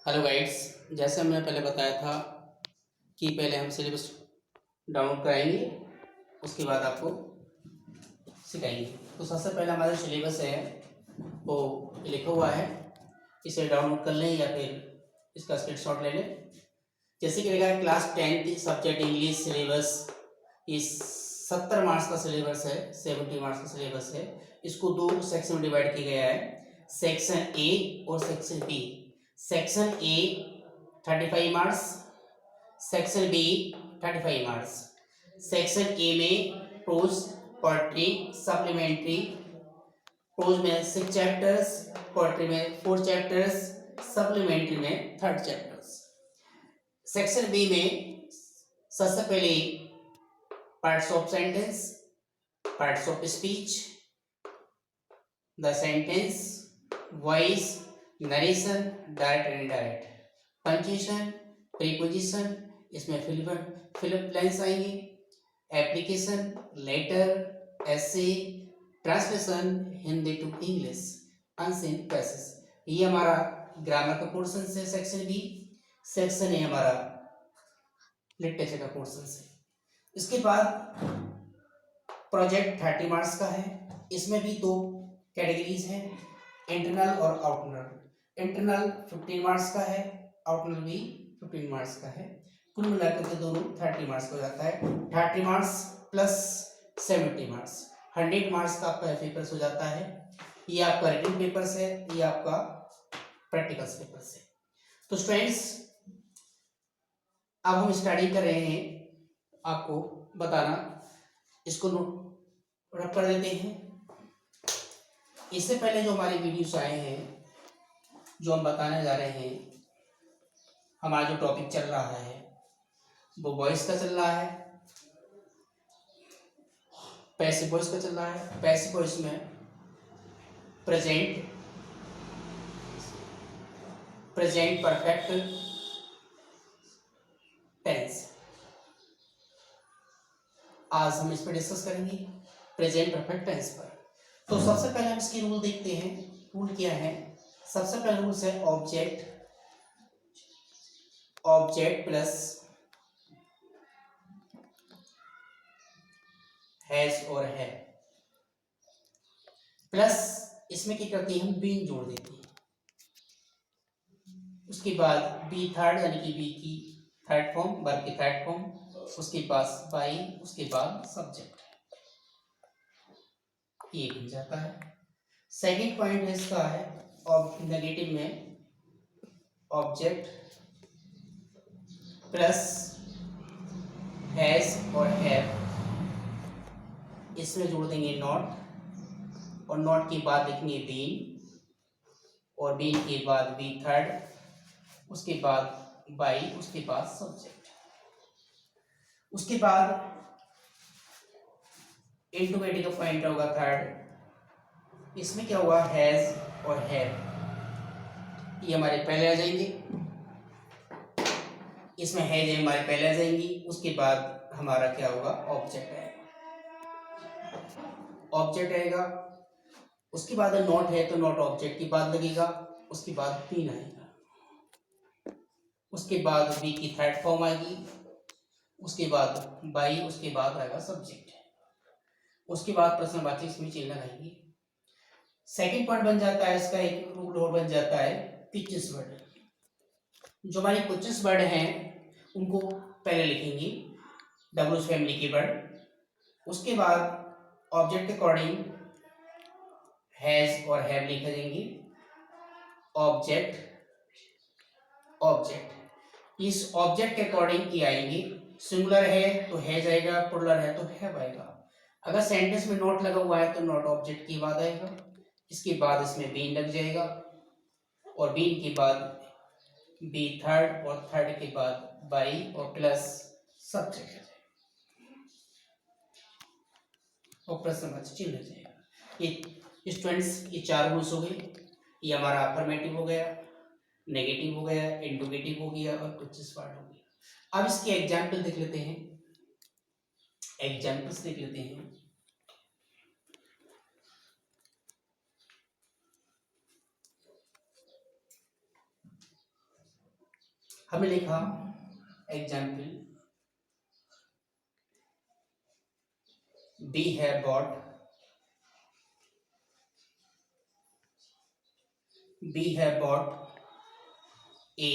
Hello guides. जैसे हमने पहले बताया था कि पहले हम सिलेबस डाउनलोड कराएंगे, उसके बाद आपको सिखाएंगे। तो सबसे पहले हमारा सिलेबस है वो लिखा हुआ है, इसे डाउनलोड कर लें या फिर इसका स्क्रीनशॉट ले लें। जैसे कि लिखा है class 10th subject English syllabus. ये 70 मार्क्स का सिलेबस है, 70 मार्क्स का सिलेबस है। इसको दो सेक्शन में डिवाइड किया गया है, सेक्शन ए और section B. Section A 35 marks, section B 35 marks. Section A में प्रोज, पोएट्री, सप्लीमेंट्री। प्रोज में 6 चैप्टर्स, पोएट्री में 4 चैप्टर्स, सप्लीमेंट्री में 3rd चैप्टर्स। सेक्शन बी में सबसे पहले parts of sentence, parts of speech, the sentence, voice, narration, direct and indirect, punctuation, preposition, इसमें फिलिप lines आएंगे, application, letter, essay, translation Hindi to English, unseen passage. ये हमारा ग्रामर का पोर्शन है सेक्शन बी। सेक्शन ए हमारा लिटरेचर का पोर्शन है। इसके बाद प्रोजेक्ट 30 मार्क्स का है। इसमें भी दो कैटेगरीज हैं, इंटरनल और आउटरनल। इंटरनल 15 मार्क्स का है, आउटरनल भी 15 मार्क्स का है। कुल मिलाकर के दोनों 30 मार्क्स हो जाता है। 30 मार्क्स प्लस 70 मार्क्स, 100 मार्क्स का आपका पेपर्स हो जाता है। ये आपका रिटन पेपर्स है, ये आपका प्रैक्टिकल्स पेपर्स है। तो स्टूडेंट्स, अब हम स्टडी कर रहे हैं, आपको बताना, इसको नोट रख कर देते हैं। इससे पहले जो हमारे वीडियोस आए हैं, जो हम बताने जा रहे हैं, हमारा जो टॉपिक चल रहा है वो वॉइस का चल रहा है, पैसिव वॉइस का चल रहा है। पैसिव वॉइस में प्रेजेंट, प्रेजेंट परफेक्ट टेंस। आज हम इस पर डिस्कस करेंगे, प्रेजेंट परफेक्ट टेंस पर। तो सबसे पहले हम इसकी रूल देखते हैं। रूल क्या है? सबसे पहले रूल है ऑब्जेक्ट, ऑब्जेक्ट प्लस हैज और है, प्लस इसमें क्या करते हैं हम बीन जोड़ देते हैं। उसके बाद बी थर्ड, यानी कि बी की थर्ड फॉर्म, वर्ब की थर्ड फॉर्म, उसके पास बाई, उसके बाद सब्जेक्ट, ये बन जाता है। सेकंड पॉइंट इसका है नेगेटिव में ऑब्जेक्ट प्लस हैज और हैव, इसमें जोड़ देंगे नॉट, और नॉट के बाद लिखेंगे बीन, और बीन के बाद बी थर्ड, उसके बाद बाई, उसके बाद सब्जेक्ट। उसके बाद इंटोगेटिव का पॉइंट होगा थर्ड। इसमें क्या हुआ? हैज और हैव, ये हमारे पहले आ जाएंगे। इसमें हैज हमारे पहले आ जाएंगी। उसके बाद हमारा क्या होगा? ऑब्जेक्ट आएगा, ऑब्जेक्ट आएगा। उसके बाद नॉट है तो नॉट ऑब्जेक्ट के बाद लगेगा। उसके बाद बीन आएगा, उसके बाद बी की थर्ड फॉर्म आएगी, उसके बाद बाई, उसके बाद आएगा सब्जेक्ट, उसके बाद प्रश्नवाची इसमें चिन्ह लगाएंगे। सेकंड पॉइंट बन जाता है इसका, एक रूल और बन जाता है पिचेस वर्ड। जो हमारी पिचेस वर्ड हैं उनको पहले लिखेंगे, डब्ल्यूज फैमिली के वर्ड। उसके बाद ऑब्जेक्ट के अकॉर्डिंग हैज और हैव लिख देंगे। ऑब्जेक्ट, ऑब्जेक्ट, इस ऑब्जेक्ट के अकॉर्डिंग ये आएंगे। सिंगुलर है तो हैज आएगा, प्लुरल है तो हैव आएगा। अगर सेंटेंस में नॉट लगा हुआ है तो नॉट ऑब्जेक्ट के बाद आएगा। इसके बाद इसमें बीन लग जाएगा, और बीन के बाद बी थर्ड, और थर्ड के बाद बाई, और प्लस सब्जेक्ट और प्रश्नवाची चिन्ह लग जाएगा। ये स्टूडेंट्स, ये 4 रूल्स हो गए। ये हमारा अफर्मेटिव हो गया, नेगेटिव हो गया, इंटरोगेटिव हो गया, और पिचेस वर्ड हो गया। अब इसके एग्जाम्पल देख लेते हैं, एग्जाम्पल्स देख लेते हैं। हमने लिखा example, we have bought a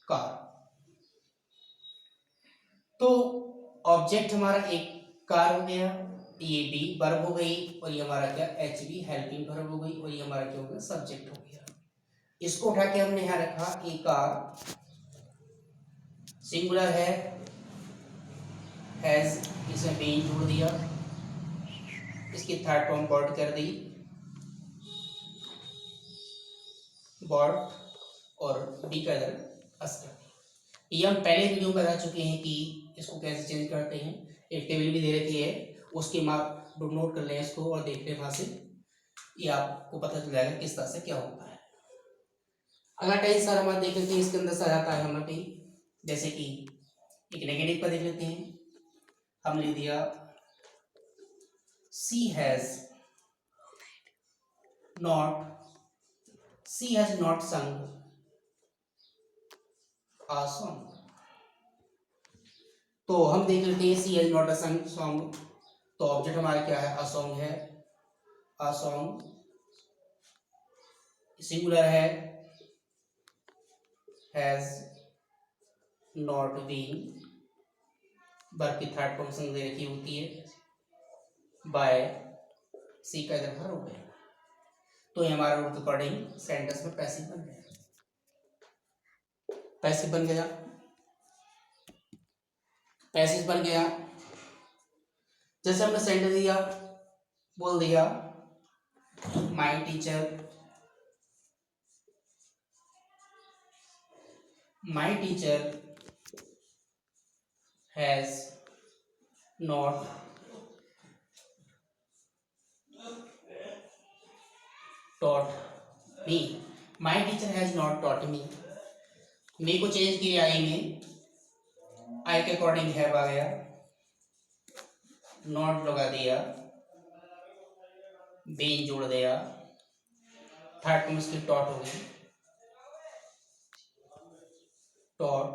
car। तो ऑब्जेक्ट हमारा एक कार हो गया, ये बी वर्ब हो गई, और ये हमारा क्या एच बी हेल्पिंग वर्ब हो गई, और ये हमारा क्या हो गया सब्जेक्ट हो गया। इसको उठा के हमने यहाँ रखा ए कार, सिंगुलर है, हैज इसमें बीन जोड़ दिया, इसकी थर्ड फॉर्म बॉट कर दी, बॉट, और बी का इधर अस कर दिया। ये हम पहले वीडियो में बता चुके हैं कि इसको कैसे चेंज करते हैं। एक टेबल भी दे रखी है, उसके मार्क नोट कर लें इसको और देख लें वहां से, ये आपको पता चल जाएगा किस तरह से क्या होता है। अगला टेंस सर हमारा देख लेते हैं, इसके अंदर सर आता है हमारे पे, जैसे कि एक नेगेटिव पर देख लेते हैं। हम लिख दिया सी हैज नॉट संग आ सॉन्ग। तो हम देख लेते हैं सी हैज नॉट अ संग सॉन्ग, तो ऑब्जेक्ट हमारा क्या है, अ सॉन्ग है, अ सॉन्ग सिंगुलर है, हैज नॉट बीन, वर्ब की थर्ड फंक्शन दे रखी होती है, बाय, सी का इधर हो गया। तो ये हमारा रूल के अकॉर्डिंग सेंटेंस में पैसिव बन गया, पैसिव बन गया, पैसिव बन गया। जैसे हमने सेंटेंस दिया, बोल दिया my teacher has not taught me, my teacher has not taught me, me को चेंज किया आई में, आई के अकॉर्डिंग हैव आ गया, नॉट लगा दिया, बीन जोड़ दिया, थर्ड टर्म इसकी टॉट हो गई, taught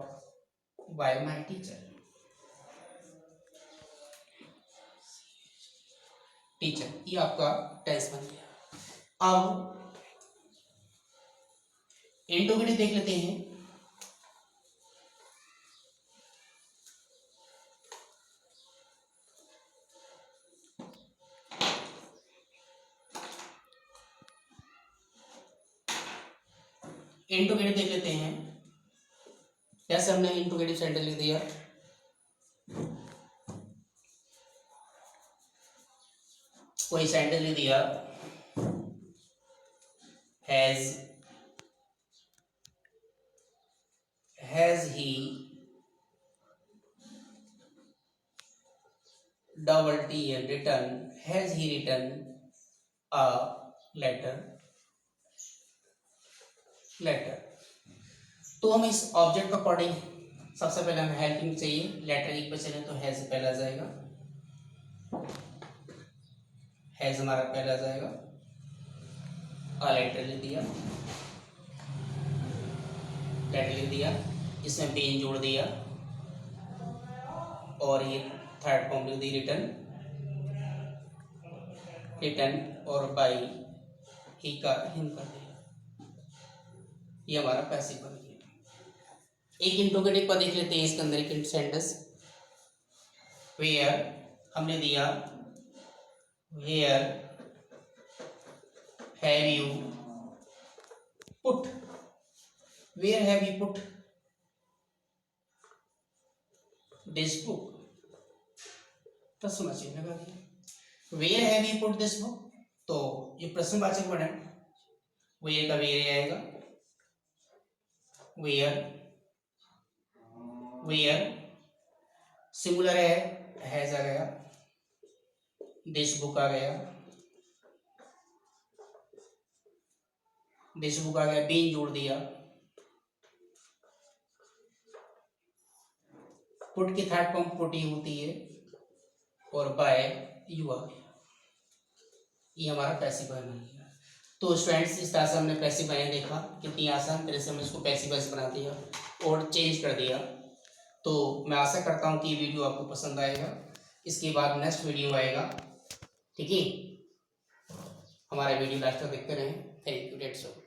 by my teacher, teacher, ये आपका टेंस बन गया। अब इंटरोगेटिव देख लेते हैं। इंटरोगेटिव देख लेते हैं, जैसे हमने इंटरोगेटिव सेंटेंस लिख दिया, कोई सेंटेंस लिख दिया, has he double T N return, has he return a letter, तो हम इस ऑब्जेक्ट के अकॉर्डिंग सबसे पहले हमें हेल्पिंग चाहिए, लेटर एक पे चले तो हैज पहला जाएगा, हैज हमारा पहला जाएगा, अ लेटर लिख दिया, लेटर लिख दिया, इसमें बीन जोड़ दिया, और ये थर्ड फॉर्म लिख दी रिटर्न, और बाई ही का हिम कर दिया, ये हमारा पैसिव बन गया। एक इंट्रोगेटिव पर देख लेते हैं, इसके अंदर एक सेंटेंस, वेयर हमने दिया, where have you put, where have you put this book, प्रश्नवाचक लगा दिया, where have you put this book, तो ये प्रश्नवाचक बना, वेयर का वेयर आएगा, वेयर सिंगुलर है, हैज आ गया, दिस बुक आ गया, बीन जोड़ दिया, पुट की थर्ड फॉर्म पुटी होती है, और बाय यू आ गया, ये हमारा पैसिव बन गया। तो तो स्टूडेंट्स इस तरह से हमने पैसिव मैंने देखा कितनी आसान तरह से हमने इसको पैसिव वॉइस बना दिया और चेंज कर दिया। तो मैं आशा करता हूँ कि ये वीडियो आपको पसंद आएगा। इसके बाद नेक्स्ट वीडियो आएगा, ठीक है। हमारा वीडियो लास्ट तक देखते रहें। Thank you, that's all.